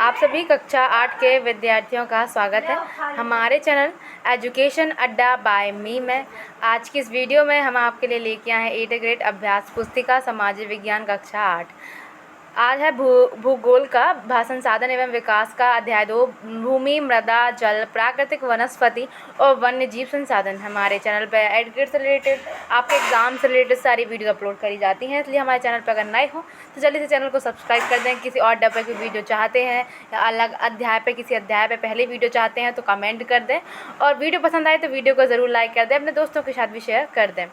आप सभी कक्षा 8 के विद्यार्थियों का स्वागत है हमारे चैनल एजुकेशन अड्डा बाय मी में। आज की इस वीडियो में हम आपके लिए लेके आए हैं 8th ग्रेड अभ्यास पुस्तिका सामाजिक विज्ञान कक्षा 8। आज है भूगोल का भाषा संसाधन एवं विकास का अध्याय 2 भूमि, मृदा, जल, प्राकृतिक वनस्पति और वन्य जीव संसाधन। हमारे चैनल पर एडुकेट से रिलेटेड, आपके एग्जाम से रिलेटेड सारी वीडियो अपलोड करी जाती हैं, इसलिए हमारे चैनल पर अगर नए हो तो जल्दी से चैनल को सब्सक्राइब कर दें। किसी और टॉपिक की वीडियो चाहते हैं या अलग अध्याय पे किसी अध्याय पे पहले वीडियो चाहते हैं तो कमेंट कर दें, और वीडियो पसंद आए तो वीडियो को ज़रूर लाइक कर दें, अपने दोस्तों के साथ भी शेयर कर दें।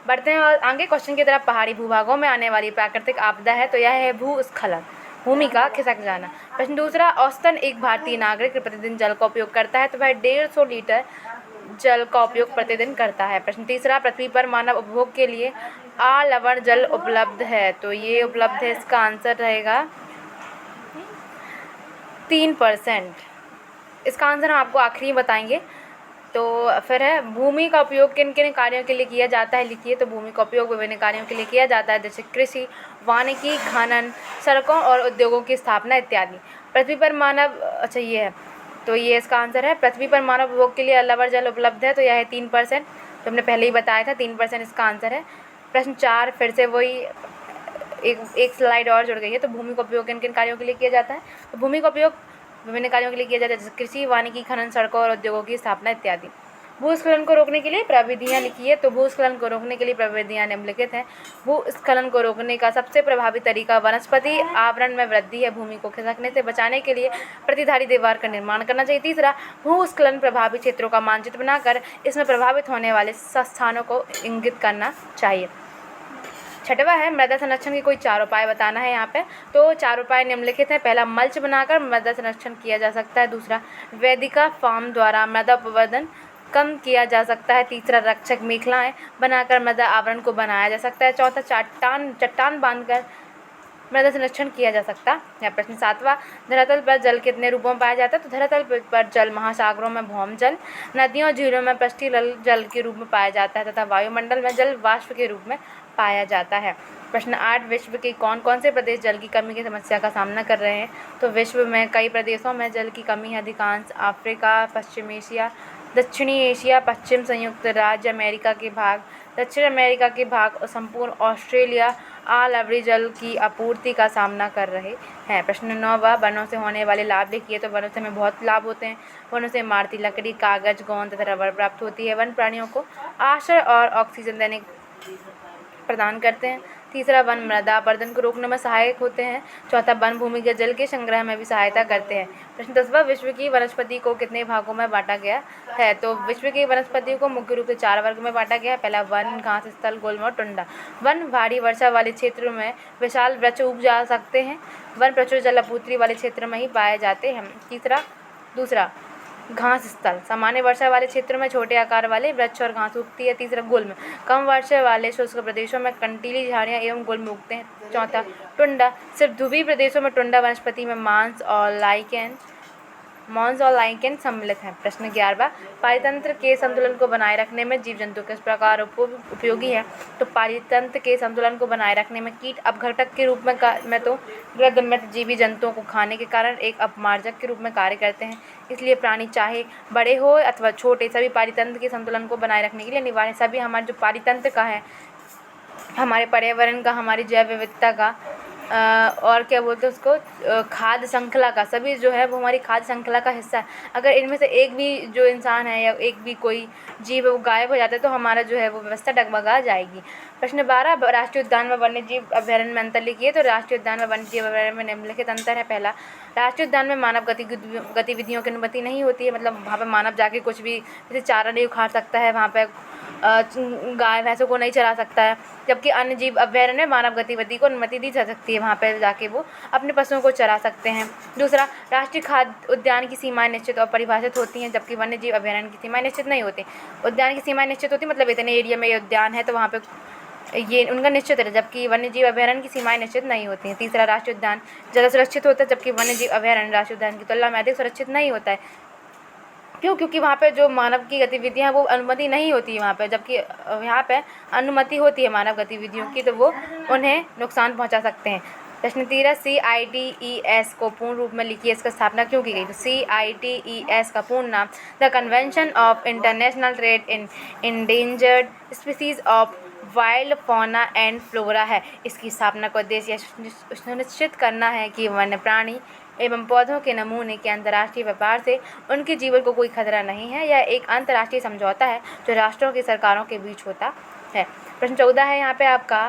बढ़ते हैं और आगे क्वेश्चन की तरफ। पहाड़ी भूभागों में आने वाली प्राकृतिक आपदा है तो यह है भूस्खलन, भूमि का खिसक जाना। प्रश्न दूसरा, औसतन एक भारतीय नागरिक प्रतिदिन जल का उपयोग करता है तो वह 150 लीटर जल का उपयोग प्रतिदिन करता है। प्रश्न तीसरा, पृथ्वी पर मानव उपभोग के लिए लवण जल उपलब्ध है तो ये उपलब्ध है, इसका आंसर रहेगा 3%। इसका आंसर हम आपको आखिरी में बताएंगे। तो फिर है, भूमि का उपयोग किन किन कार्यों के लिए किया जाता है, लिखिए। तो भूमि का उपयोग विभिन्न कार्यों के लिए किया जाता है, जैसे कृषि, वानिकी, खनन, सड़कों और उद्योगों की स्थापना इत्यादि। पृथ्वी पर मानव, अच्छा ये है, तो ये इसका आंसर है। पृथ्वी पर मानव उपभोग के लिए लवण जल उपलब्ध है तो यह है 3%, तो हमने पहले ही बताया था 3% इसका आंसर है। प्रश्न 4 फिर से वही एक स्लाइड और जुड़ गई है। तो भूमि का उपयोग किन किन कार्यों के लिए किया जाता है, तो भूमि का उपयोग विभिन्न कार्यों के लिए किया जाता है, जैसे कृषि, वानिकी, खनन, सड़कों और उद्योगों की स्थापना इत्यादि। भूस्खलन को रोकने के लिए प्रविधियाँ लिखिए। तो भूस्खलन को रोकने के लिए प्रविधियाँ निम्नलिखित हैं। भूस्खलन को रोकने का सबसे प्रभावी तरीका वनस्पति आवरण में वृद्धि है। भूमि को खिसकने से बचाने के लिए प्रतिधारी दीवार का निर्माण करना चाहिए। तीसरा, भूस्खलन प्रभावित क्षेत्रों का मानचित्र बनाकर इसमें प्रभावित होने वाले स्थानों को इंगित करना चाहिए। छठवां है, मृदा संरक्षण के कोई 4 उपाय बताना है यहाँ पे। तो 4 उपाय निम्नलिखित हैं। पहला, मल्च बनाकर मृदा संरक्षण किया जा सकता है। दूसरा, वेदिका फार्म द्वारा मृदा अपवर्तन कम किया जा सकता है। तीसरा, रक्षक मेखलाएं बनाकर मृदा आवरण को बनाया जा सकता है। चौथा, चट्टान बांधकर मृदा संरक्षण किया जा सकता है। प्रश्न 7वां, धरातल पर जल कितने रूपों में पाया जाता है, तो धरातल पर जल महासागरों में भौम जल, नदियों झीलों में पृष्ठीय जल के रूप में पाया जाता है तथा वायुमंडल में जल वाष्प के रूप में पाया जाता है। प्रश्न 8, विश्व के कौन कौन से प्रदेश जल की कमी की समस्या का सामना कर रहे हैं, तो विश्व में कई प्रदेशों में जल की कमी है। अधिकांश अफ्रीका, पश्चिम एशिया, दक्षिणी एशिया, पश्चिम संयुक्त राज्य अमेरिका के भाग, दक्षिण अमेरिका के भाग और संपूर्ण ऑस्ट्रेलिया लवणी जल की आपूर्ति का सामना कर रहे हैं। प्रश्न 9वां, वनों से होने वाले लाभ लिखिए। तो वनों से हमें बहुत लाभ होते हैं। वनों से इमारती लकड़ी, कागज, गोंद तथा रबर प्राप्त होती है। वन प्राणियों को आश्रय और ऑक्सीजन देने प्रदान करते हैं। तीसरा, वन मृदा अपरदन को रोकने में सहायक होते हैं। चौथा, वन भूमि के जल के संग्रह में भी सहायता करते हैं। प्रश्न 10वां, विश्व की वनस्पति को कितने भागों में बांटा गया है, तो विश्व की वनस्पति को मुख्य रूप से 4 वर्ग में बांटा गया है। पहला, वन, घास, स्थल, गुल्म और टुंडा। वन भारी वर्षा वाले क्षेत्रों में विशाल वृक्ष उग जा सकते हैं। वन प्रचुर जल आपूर्ति वाले क्षेत्र में ही पाए जाते हैं। दूसरा, घास स्थल, सामान्य वर्षा वाले क्षेत्रों में छोटे आकार वाले वृक्ष और घास उगती है। तीसरा, गुल्म, कम वर्षा वाले शुष्क प्रदेशों में कंटीली झाड़ियाँ एवं गुल्म उगते हैं। चौथा, टुंडा, सिर्फ ध्रुवीय प्रदेशों में टुंडा वनस्पति में मॉन्स और लाइकेन सम्मिलित हैं। प्रश्न 11वां, पारितंत्र के संतुलन को बनाए रखने में जीव जंतु किस प्रकार उपयोगी है, तो पारितंत्र के संतुलन को बनाए रखने में कीट अपघटक के रूप में तो गृदमृत जीवी जंतुओं को खाने के कारण एक अपमार्जक के रूप में कार्य करते हैं। इसलिए प्राणी चाहे बड़े हो अथवा छोटे, सभी पारितंत्र के संतुलन को बनाए रखने के लिए अनिवार्य। सभी हमारे जो पारितंत्र का है, हमारे पर्यावरण का, हमारी जैव विविधता का, और क्या बोलते हैं उसको, खाद्य श्रृंखला का, सभी जो है वो हमारी खाद्य श्रृंखला का हिस्सा है। अगर इनमें से एक भी जो इंसान है या एक भी कोई जीव है वो गायब हो जाता है तो हमारा जो है वो व्यवस्था डगमगा जाएगी। प्रश्न 12, राष्ट्रीय उद्यान में वन्य जीव अभयारण्य में अंतर लिखिए। तो राष्ट्रीय उद्यान में वन्य जीव अभयारण्य में निम्नलिखित अंतर है। पहला, राष्ट्रीय उद्यान में मानव गतिविधियों की अनुमति नहीं होती है, मतलब वहाँ पर मानव जाके कुछ भी, जैसे चारा नहीं उखाड़ सकता है, वहाँ पर गाय भैंसों को नहीं चरा सकता है। जबकि अन्य जीव अभयारण्य में मानव गतिविधि को अनुमति दी जा सकती है, वहाँ पर जाके वो अपने पशुओं को चरा सकते हैं। दूसरा, राष्ट्रीय खाद्य उद्यान की सीमाएं निश्चित और परिभाषित होती हैं, जबकि वन्य जीव अभयारण्य की सीमाएं निश्चित नहीं होती। उद्यान की सीमाएं निश्चित होती, मतलब इतने एरिया में ये उद्यान है तो वहाँ पे ये उनका निश्चित है, जबकि वन्य जीव अभयारण्य की सीमाएं निश्चित नहीं होती हैं। तीसरा, राष्ट्रीय उद्यान ज़्यादा सुरक्षित होता है, जबकि वन्य जीव अभयारण्य राष्ट्रीय उद्यान की तुलना में अधिक सुरक्षित नहीं होता है। क्यों? क्योंकि वहाँ पे जो मानव की गतिविधियाँ वो अनुमति नहीं होती है वहाँ पे, जबकि यहाँ पे अनुमति होती है मानव गतिविधियों की, तो वो उन्हें नुकसान पहुँचा सकते हैं। प्रश्न 13 CITES को पूर्ण रूप में लिखिए, इसका स्थापना क्यों की गई? तो CITES का पूर्ण नाम the convention of international trade in endangered species of wild fauna and flora है। इसकी स्थापना का उद्देश्य यह सुनिश्चित करना है कि वन्य प्राणी एवं पौधों के नमूने के अंतर्राष्ट्रीय व्यापार से उनके जीवन को कोई खतरा नहीं है। यह एक अंतर्राष्ट्रीय समझौता है जो राष्ट्रों की सरकारों के बीच होता है। प्रश्न 14 है यहाँ पे आपका,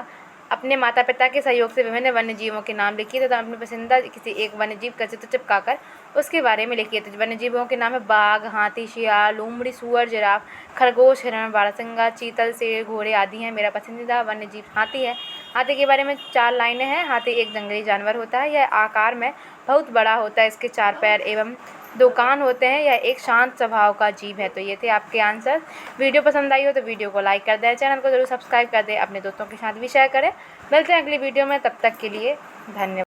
अपने माता पिता के सहयोग से विभिन्न वन्य जीवों के नाम लिखिए तथा अपनी पसंदीदा किसी एक वन्य जीव का चित्र चिपकाकर उसके बारे में लिखिए। तो वन्य जीवों के नाम है बाघ, हाथी, शियाल, लोमड़ी, सूअर, जिराफ, खरगोश, हिरण, बारहसिंगा, चीतल, शेर, घोड़े आदि हैं। मेरा पसंदीदा वन्य जीव हाथी है। हाथी के बारे में 4 लाइनें हैं। हाथी एक जंगली जानवर होता है। यह आकार में बहुत बड़ा होता है। इसके 4 पैर एवं 2 कान होते हैं। यह एक शांत स्वभाव का जीव है। तो ये थे आपके आंसर। वीडियो पसंद आई हो तो वीडियो को लाइक कर दें, चैनल को जरूर सब्सक्राइब कर दें, अपने दोस्तों के साथ भी शेयर करें। मिलते हैं अगली वीडियो में, तब तक के लिए धन्यवाद।